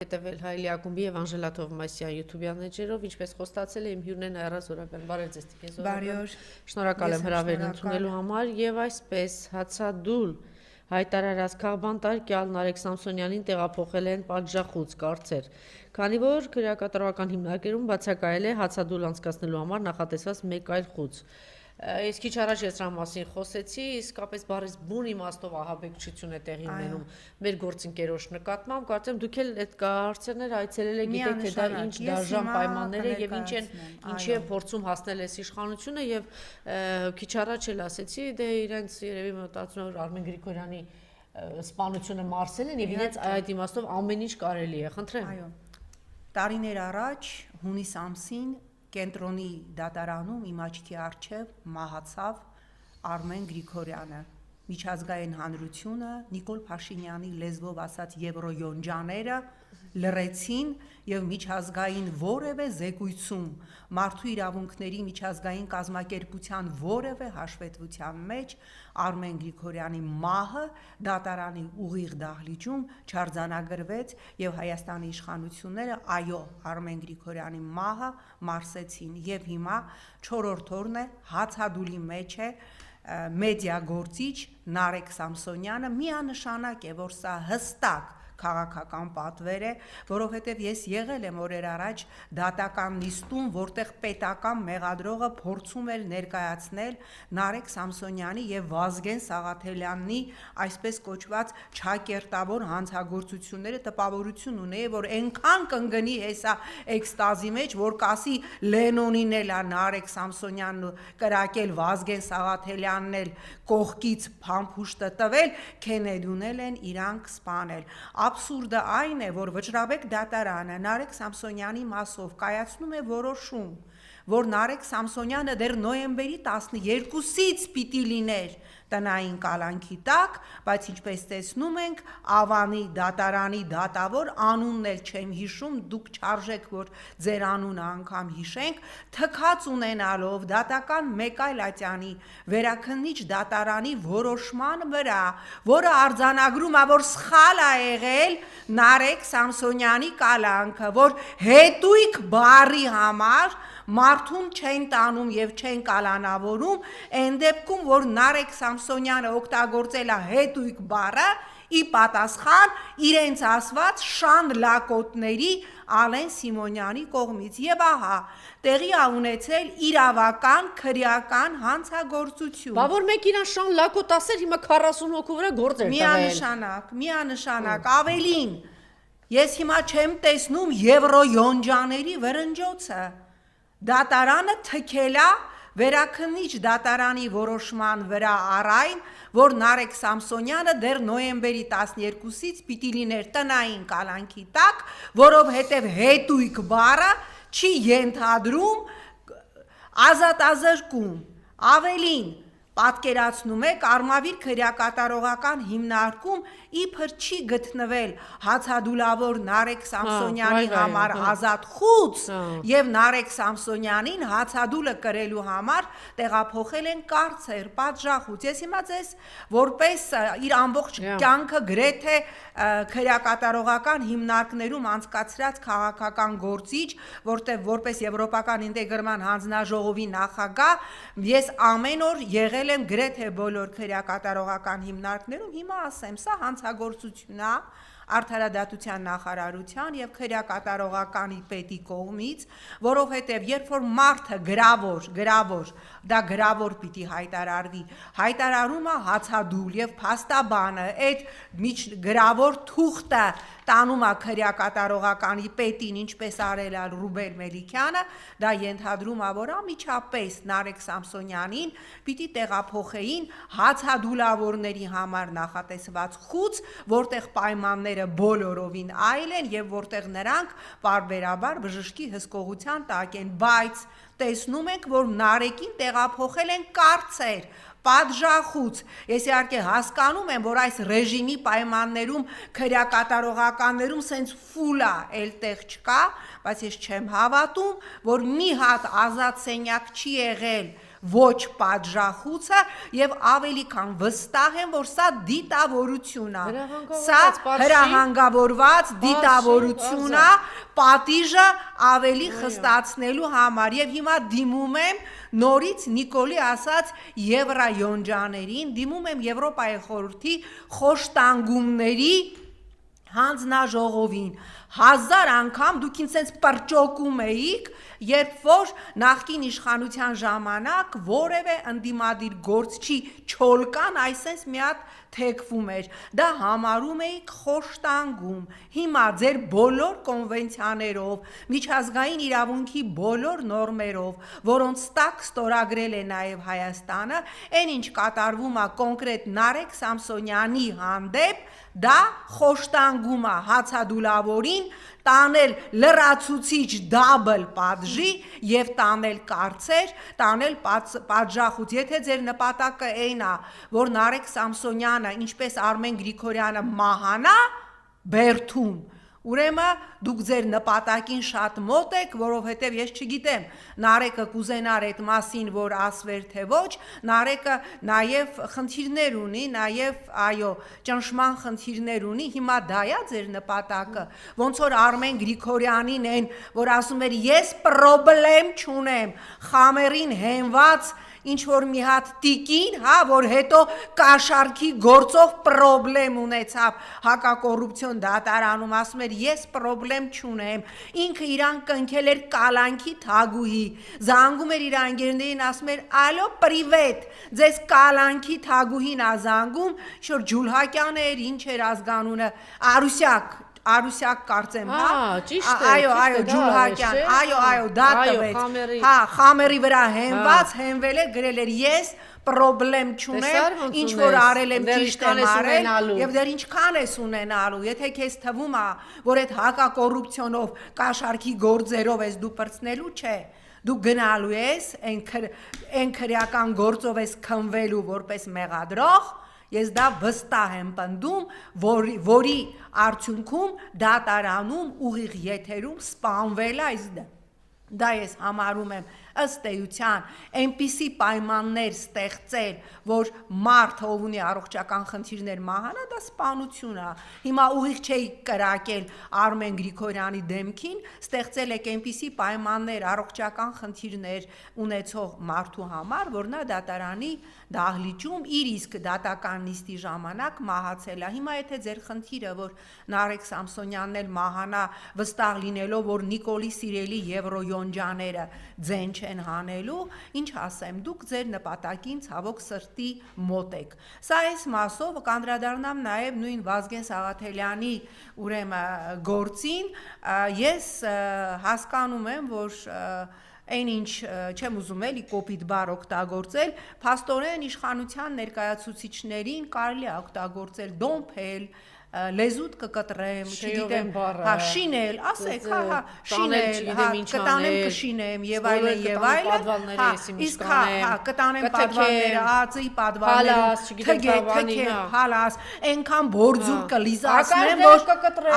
Հետևել Հայելի ակումբի եւ Անժելա Թովմասյան YouTube-յան էջերով, ինչպես խոստացել եմ, հյուրն են Այռազ Զորաբյան։ Բարև ձեզ, Տիկին Զորաբյան։ Շնորհակալ եմ հրավերն ընդունելու համար եւ այսպես հացադուլ հայտարարած քաղբանտարկյալ Նարեկ Սամսոնյանին տեղափոխել են պատժախոց կարծեր, քանի որ քրեակատարողական հիմնարկերում բացակայել է հացադուլ անցկացնելու համար նախատեսված մեկ այլ խոց։ Ես քիչ առաջ ես դրա մասին խոսեցի, իսկապես բառից բուն իմաստով ահաբեկչություն է տեղի ունենում մեր գործընկերոջ նկատմամբ, կարծեմ դուք էլ այդ հարցերները այցելել եք, գիտեք թե դա ինչ դաժան պայմաններ է եւ ինչի է փորձում հասնել այս իշխանությունը եւ քիչ առաջ էլ ասեցի, դե իրենց երևի մտածում են որ Արմեն Գրիգորյանի սպանությունը մարսել են եւ իրենց այդ իմաստով ամեն ինչ կարելի է, խնդրեմ։ Այո։ Տարիներ առաջ հունիս ամսին Կենտրոնի դատարանում իմ աչքի առջև մահացավ Արմեն Գրիգորյանը, միջազգային հանրությունը Նիկոլ Փաշինյանի լեզվով ասած եվրոյոնջաները լռեցին եւ միջազգային որևէ զեկույցում մարդու իրավունքների միջազգային կազմակերպության որևէ հաշվետվության մեջ Արմեն Գրիգորյանի մահը դատարանի ուղիղ դահլիճում չարձանագրվեց եւ Հայաստանի իշխանությունները այո Արմեն Գրիգորյանի մահը մարսեցին եւ հիմա 4-րդ օրն է հացադուլի մեջ է մեդիա գործիչ Նարեկ Սամսոնյանը միանշանակ է որ սա հստակ քաղաքական պատվեր է, որովհետև ես եղել եմ օրեր առաջ դատական նիստում, որտեղ պետական մեղադրողը փորձում էր ներկայացնել Նարեկ Սամսոնյանի եւ Վազգեն Սաղաթելյանի այսպես կոչված չակերտավոր հանցագործությունները տպավորություն ունեի, որ այնքան կընկնի հեսա էքստազի մեջ, որ կասի Լենոնին էլ է Նարեկ Սամսոնյանն կրակել Վազգեն Սաղաթելյանն էլ կողքից փամփուշտը տվել, Քենեդուն են իրանք սպանել։ Աբսուրդը այն է, որ Վճռաբեկ դատարանը Նարեկ Սամսոնյանի մասով կայացնում է որոշում, որ Նարեկ Սամսոնյանը դեռ նոյեմբերի 12-ից պիտի լիներ տնային կալանքի տակ, բայց ինչպես տեսնում ենք, Ավանի դատարանի դատավոր անունն էլ չեմ հիշում, դուք չարժեք, որ ձեր անունը անգամ հիշենք, թքած ունենալով դատական մեկ այլ ատյանի վերաքննիչ դատարանի որոշման վրա, որը արձանագրում է, որ սխալ է եղել Նարեկ Սամսոնյանի կալանքը, որ հետույք բառի համար մարդուն չեն տանում եւ չեն կալանավորում, այն դեպքում, որ Նարեկ Սամսոնյանը օգտագործել է հետույք բառը, ի պատասխան իրենց ասված շան լակոտների Ալեն Սիմոնյանի կողմից եւ ահա տեղի է ունեցել իրավական քրեական հանցագործություն։ Բա որ մեկ իրան շան լակոտ ասեր, հիմա 40 հոգու վրա գործ էր տվել։ Միանշանակ, ավելին, ես հիմա չեմ տեսնում եվրոյոնջաների վրնջոցը։ Դատարանը թքել է վերաքննիչ դատարանի որոշման վրա առայն, որ Նարեկ Սամսոնյանը դեռ նոյեմբերի 12-ից պիտի լիներ տնային կալանքի տակ, որովհետև հետույք բառը չի ենթադրում ազատազրկում։ Ավելին, պատկերացնում եք Արմավիր քրեակատարողական հիմնարկում իբր չի գտնվել հացադուլավոր Նարեկ Սամսոնյանի համար ազատ խուց եւ Նարեկ Սամսոնյանին հացադուլը կրելու համար տեղափոխել են կարծեր, պատժախուց։ Ես հիմա ձեզ որպես իր ամբողջ կյանքը գրեթե քրեակատարողական հիմնարկներում անցկացրած քաղաքական գործիչ, որտեղ որպես եվրոպական ինտեգրման հանձնաժողովի նախագահ ես ամեն օր եղել եմ գրեթե բոլոր քրեակատարողական հիմնարկներում, հիմա ասեմ, սա հանցագործություն է Արդարադատության նախարարության եւ քրեակատարողականի պետի կողմից, որովհետեւ երբ որ մարդը գրավոր, դա գրավոր պիտի հայտարարվի, հայտարարումը հացադուլ եւ փաստաբանը այդ գրավոր թուղթը տանում է քրեակատարողականի պետին, ինչպես արել է Ռուբեն Մելիքյանը, դա ենթադրում է, որ ամիջապես Նարեկ Սամսոնյանին պիտի տեղափոխեին հացադուլավորների համար նախատեսված խուց, որտեղ պայմանները բոլորովին այլ են եւ որտեղ նրանք պարբերաբար բժշկի հսկողության տակ են, բայց տեսնում ենք, որ Նարեկին տեղափոխել են կարծեր, պատժախուց։ Ես իհարկե հասկանում եմ, որ այս ռեժիմի պայմաններում քրեակատարողականներում սենց ֆուլա էլ տեղ չկա, բայց ես չեմ հավատում, որ մի հատ ազատ սենյակ չի եղել ոչ պատժախուցը եւ ավելի քան վստահ եմ, որ սա դիտավորություն է։ Սա հրահանգավորված դիտավորություն է, պատիժը ավելի խստացնելու համար եւ հիմա դիմում եմ նորից Նիկոլի ասած Եվրայոնջաներին, դիմում եմ Եվրոպայի խորհրդի խոշտանգումների հանձնաժողովին 1000 անգամ դուք ինձ sense պրճոկում էիք, երբ որ նախկին իշխանության ժամանակ որևէ ընդդիմադիր գործչի չոլկան այսպես մի հատ թեքվում էր, դա համարում էիք խոշտանգում։ Հիմա ձեր բոլոր կոնվենցիաներով, միջազգային իրավունքի բոլոր նորմերով, որոնց տակ ստորագրել է նաև Հայաստանը, այն ինչ կատարվում է կոնկրետ Նարեկ Սամսոնյանի հանդեպ, դա խոշտանգում է հացադուլավորին, տանել լրացուցիչ դաբլ պատժի եւ տանել կարծեր, տանել պատժախուց։ Եթե ձեր նպատակը այն է, որ Նարեկ Սամսոնյանը, ինչպես Արմեն Գրիգորյանը մահանա բերդում, ուրեմն դուք ձեր նպատակին շատ մոտ եք, որովհետև ես չգիտեմ, Նարեկը կուզենար այդ մասին, որ ասվեր թե ոչ, Նարեկը նաև խնդիրներ ունի, նաև այո, ճնշման խնդիրներ ունի, հիմա դա է ձեր նպատակը, ոնց որ Արմեն Գրիգորյանին են, որ ասում էր ես պրոբլեմ չունեմ, խամերին հենված ինչ որ մի հատ տիկին, հա, որ հետո կաշառքի գործով պրոբլեմ ունեցավ հակակոռուպցիոն դատարանում, ասում էր ես պրոբլեմ չունեմ, ինքը իրան կնքել էր կալանքի թագուհի, զանգում էր իր անգերներին, ասում էր ալո պրիվետ, ձեզ կալանքի թագուհին ա զանգում, շուտ Ջուլհակյան էր, ինչ էր ազգանունը, Արուսյակ կարծեմ, հա, ճիշտ է, այո, Ջուլհակյան, այո, դա տվեց, հա, խամերի վրա հենվել էր, գրել էր ես պրոբլեմ չունեմ, ինչ որ արել եմ ճիշտ եմ արել, եւ դեռ ինչքան ես ունենալու, եթե քեզ թվում է, որ այդ հակակոռուպցիոնով կաշառքի գործերով ես դու պրծնելու, չէ, դու գնալու ես, այն քրեական գործով ես քնվելու որպես մեղադրող, ես դա վստահ եմ պնդում, որի արդյունքում դատարանում ուղիղ եթերում սպանվել է, դա ես համարում եմ ըստ էության այնպիսի պայմաններ ստեղծել, որ մարդը ով ունի առողջական խնդիրներ մահանա, դա սպանություն է։ Հիմա ուղիղ չէի կրակել Արմեն Գրիգորյանի դեմքին, ստեղծել եք այնպիսի պայմաններ առողջական խնդիրներ ունեցող մարդու համար, որ նա դատարանի դահլիճում իր իսկ դատական նիստի ժամանակ մահացել է։ Հիմա եթե ձեր խնդիրը, որ Նարեկ Սամսոնյանն էլ մահանա, վստահ լինելով, որ Նիկոլի սիրելի Եվրոյոնջաները ձեն չեն հանելու, ինչ ասեմ, դուք ձեր նպատակին ցավոք սրտի մոտ եք։ Սա այս մասով կանդրադառնամ նաև նույն Վազգեն Սաղաթելյանի ուրեմն գործին, ես հասկանում եմ, որ այն ինչ չեմ ուզում էլի կոպիտ բառ օգտագործել, փաստորեն իշխանության ներկայացուցիչներին կարելի է օգտագործել դոմփել, լեզուտ կկտրեմ, չգիտեմ, հա, շինել, ասեք, հա, շինել, հա, կտանեմ կշինեմ եւ այլն եւ այլն, հա, իսկ հա, կտանեմ պատվանները, ԱԾ-ի պատվանները, հալաս, այնքան բորձուր կլիզացնեմ, որ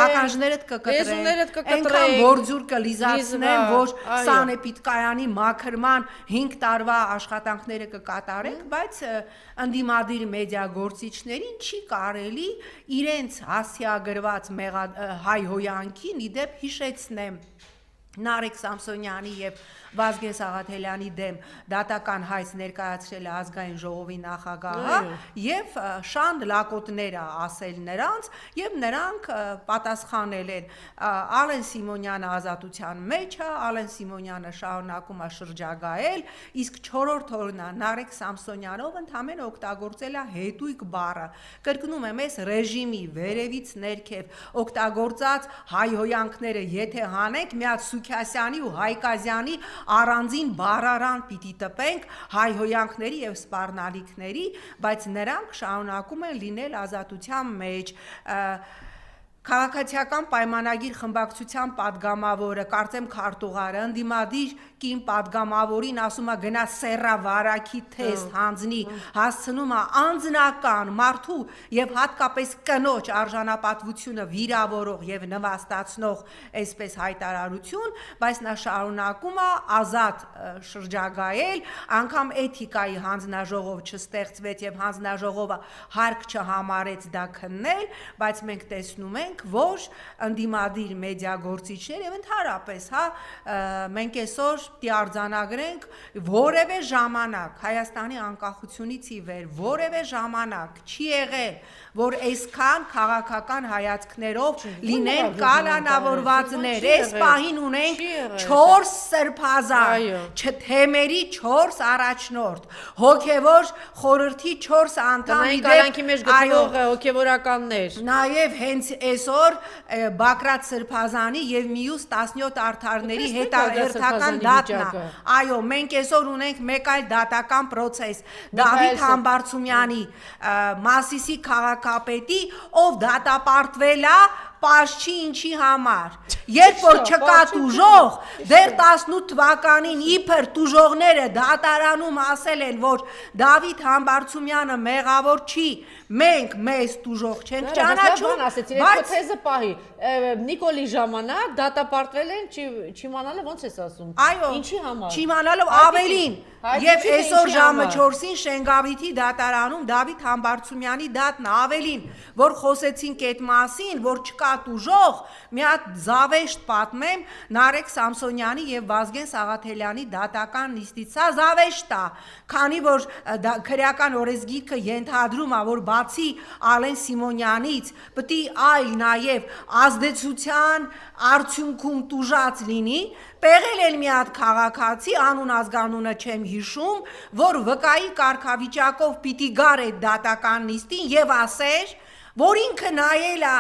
ականջներդ կկտրեմ, այնքան բորձուր կլիզացնեմ, որ Սանեպիդկայանի մաքրման 5 տարվա աշխատանքները կկատարենք, բայց ընդդիմադիր մեդիա գործիչներին չի կարելի իրենց հասցեագրված հայհոյանքին իդեպ հիշեցնեմ Նարեկ Սամսոնյանի եւ Վազգեն Սաղաթելյանի դեմ դատական հայց ներկայացրել է ազգային ժողովի նախագահը եւ շանդ լակոտներ է ասել նրանց եւ նրանք պատասխանել են Ալեն Սիմոնյանը ազատության մեջ է, Ալեն Սիմոնյանը շարունակում է շրջագայել, իսկ 4-րդ օրն է Նարեկ Սամսոնյանով ընդամենը օգտագործել է հետույք բառը։ Կրկնում եմ, այս ռեժիմի վերևից ներքև օգտագործած հայհոյանքները եթե հանենք, միած Սուքիասյանի ու Հայկազյանի առանձին բառարան պիտի տպենք հայհոյանքների եւ սպառնալիքների, բայց նրանք շարունակում են լինել ազատության մեջ։ Քաղաքացիական պայմանագիր խմբակցության падգամավորը, կարծեմ քարտուղարը, ընդդիմադիր կին падգամավորին ասում է գնա սեռավարակի թեստ հանձնի, հասցնում է անձնական մարդու եւ հատկապես կնոջ արժանապատվությունը վիրավորող եւ նվաստացնող այսպես հայտարարություն, բայց նա շարունակում է ազատ շրջագայել, անգամ էթիկայի հանձնաժողով չստեղծվեց եւ հանձնաժողովը հարկ չհամարեց դա քննել, բայց մենք տեսնում ենք, որ ընդդիմադիր մեդիա գործիչներ եւ ընդհանրապես, մենք այսօր դիարձանագրենք որևէ ժամանակ Հայաստանի անկախությունից ի վեր որևէ ժամանակ չի եղել, որ այսքան քաղաքական հայացքներով լինեն կալանավորվածներ, այս պահին ունենք 4 սրբազան, թեմերի 4 առաջնորդ, հոգևոր խորհրդի 4 անդամ, կյանքի մեջ գտնվող հոգևորականներ, նաև հենց այսօր Բակրատ Սրբազանի եւ մյուս 17 արդարների հետահերթական դատն է։ Այո, մենք այսօր ունենք մեկ այլ դատական process, Դավիթ Համբարձումյանի Մասիսի քաղաքապետի, ով դատապարտվել է պաշչի ինչի համար, երբ որ չկա տուժող, դեռ 18 թվականին իբր տուժողները դատարանում ասել են, որ Դավիթ Համբարձումյանը մեղավոր չի, մենք մեզ տուժող չենք ճանաչում, բայց թեզը պահի, Նիկոլի ժամանակ դատապարտվել են, չիմանալով ոնց ես ասում, ինչի համար, չիմանալով ավելին, եւ այսօր ժամը 4-ին Շենգավիթի դատարանում Դավիթ Համբարձումյանի դատն ավելին, որ խոսեցինք այդ մասին, որ չկա տուժող, մի հատ զավեշտ պատմեմ Նարեկ Սամսոնյանի եւ Վազգեն Սաղաթելյանի դատական նիստից, սա զավեշտ է, քանի որ քրեական օրենսգիրքը ենթադրում է, որ բացի Ալեն Սիմոնյանից պետք է այլ նաեւ ազդեցության արդյունքում տուժած լինի, Պեղել են մի հատ քաղաքացի, անուն ազգանունը չեմ հիշում, որ վկայի կարգավիճակով պիտի գար այդ դատական նիստին եւ ասեր, որ ինքը նայել է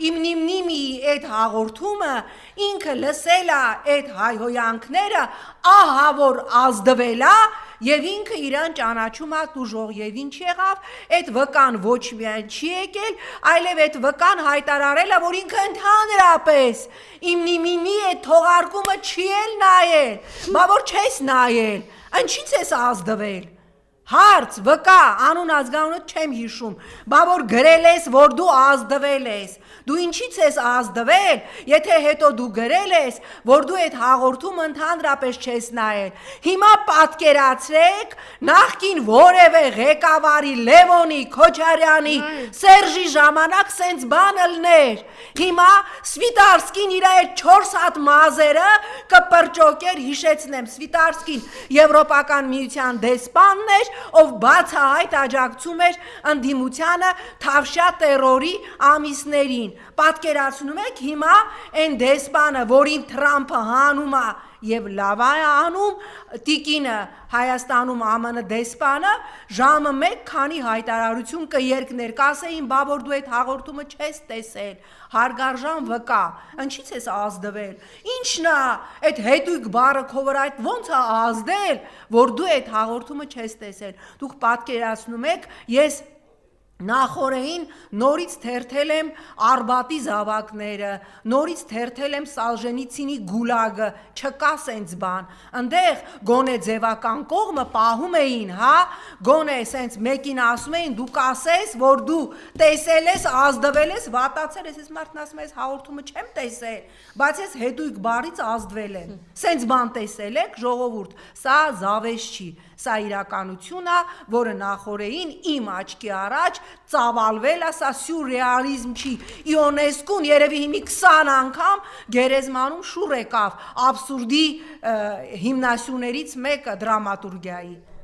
իմ նիմնիմի այդ հաղորդումը, ինքը լսել է այդ հայհոյանքները, ահա որ ազդվել է եւ ինքը իրան ճանաչում է տուժող եւ ինչ եղավ, այդ վկան ոչ միայն չի եկել, այլև այդ վկան հայտարարել է, որ ինքը ընդհանրապես իմ նիմիմի այդ թողարկումը չի էլ նայել, բա որ չես նայել, ինչի՞ց ես ազդվել, հարց, վկա, անուն ազգանունը չեմ հիշում, բա որ գրել ես, որ դու ազդվել ես, դու ինչից ես ազդվել, եթե հետո դու գրել ես, որ դու այդ հաղորդումը ընդհանրապես չես նայել, հիմա պատկերացրեք նախկին որևէ ղեկավարի Լևոնի, Քոչարյանի, Սերժի ժամանակ սենց բան ըլներ, հիմա Սվիտարսկին իր այդ 4 հատ մազերը կպրճոկեր, հիշեցնեմ, Սվիտարսկին Եվրոպական միության դեսպանն էր, ով բացահայտ աջակցում էր ընդդիմությանը թավշյա տերորի ամիսներին, պատկերացնում եք հիմա այն դեսպանը, որին Թրամփը հանում է եւ լավ է անում, տիկինը Հայաստանում ԱՄՆ դեսպանը ժամը 1 քանի հայտարարություն կերկներ, կասեին, բա որ դու այդ հաղորդումը չես տեսել, հարգարժան վկա, ինչից ես ազդվել, ինչն է այդ հետույք բառը քո վրա այդ ոնց է ազդել, որ դու այդ հաղորդումը չես տեսել, դուք պատկերացնում եք, ես Նախորդին նորից թերթել եմ Արբատի զավակները, նորից թերթել եմ Սալժենիցինի գուլագը, չկա սենց բան, ընդեղ գոնե ձևական կողմը պահում էին, գոնե սենց մեկին ասում էին, դու կասես, որ դու տեսել ես, ազդվել ես, վատացել ես, ես մարդն ասում ես հաղորդումը չեմ տեսել, բայց ես հետույք բարից ազդվել եմ, սենց բան տեսել եք, ժողովուրդ, սա զավեշ չի, սա իրականություն է, որը նախորդին իմ աչքի առաջ ծավալվել է, սա սյուրռեալիզմ չի, Իոնեսկուն երևի հիմի 20 անգամ գերեզմանում շուռ եկավ, աբսուրդի հիմնասյուներից մեկը դրամատուրգիայի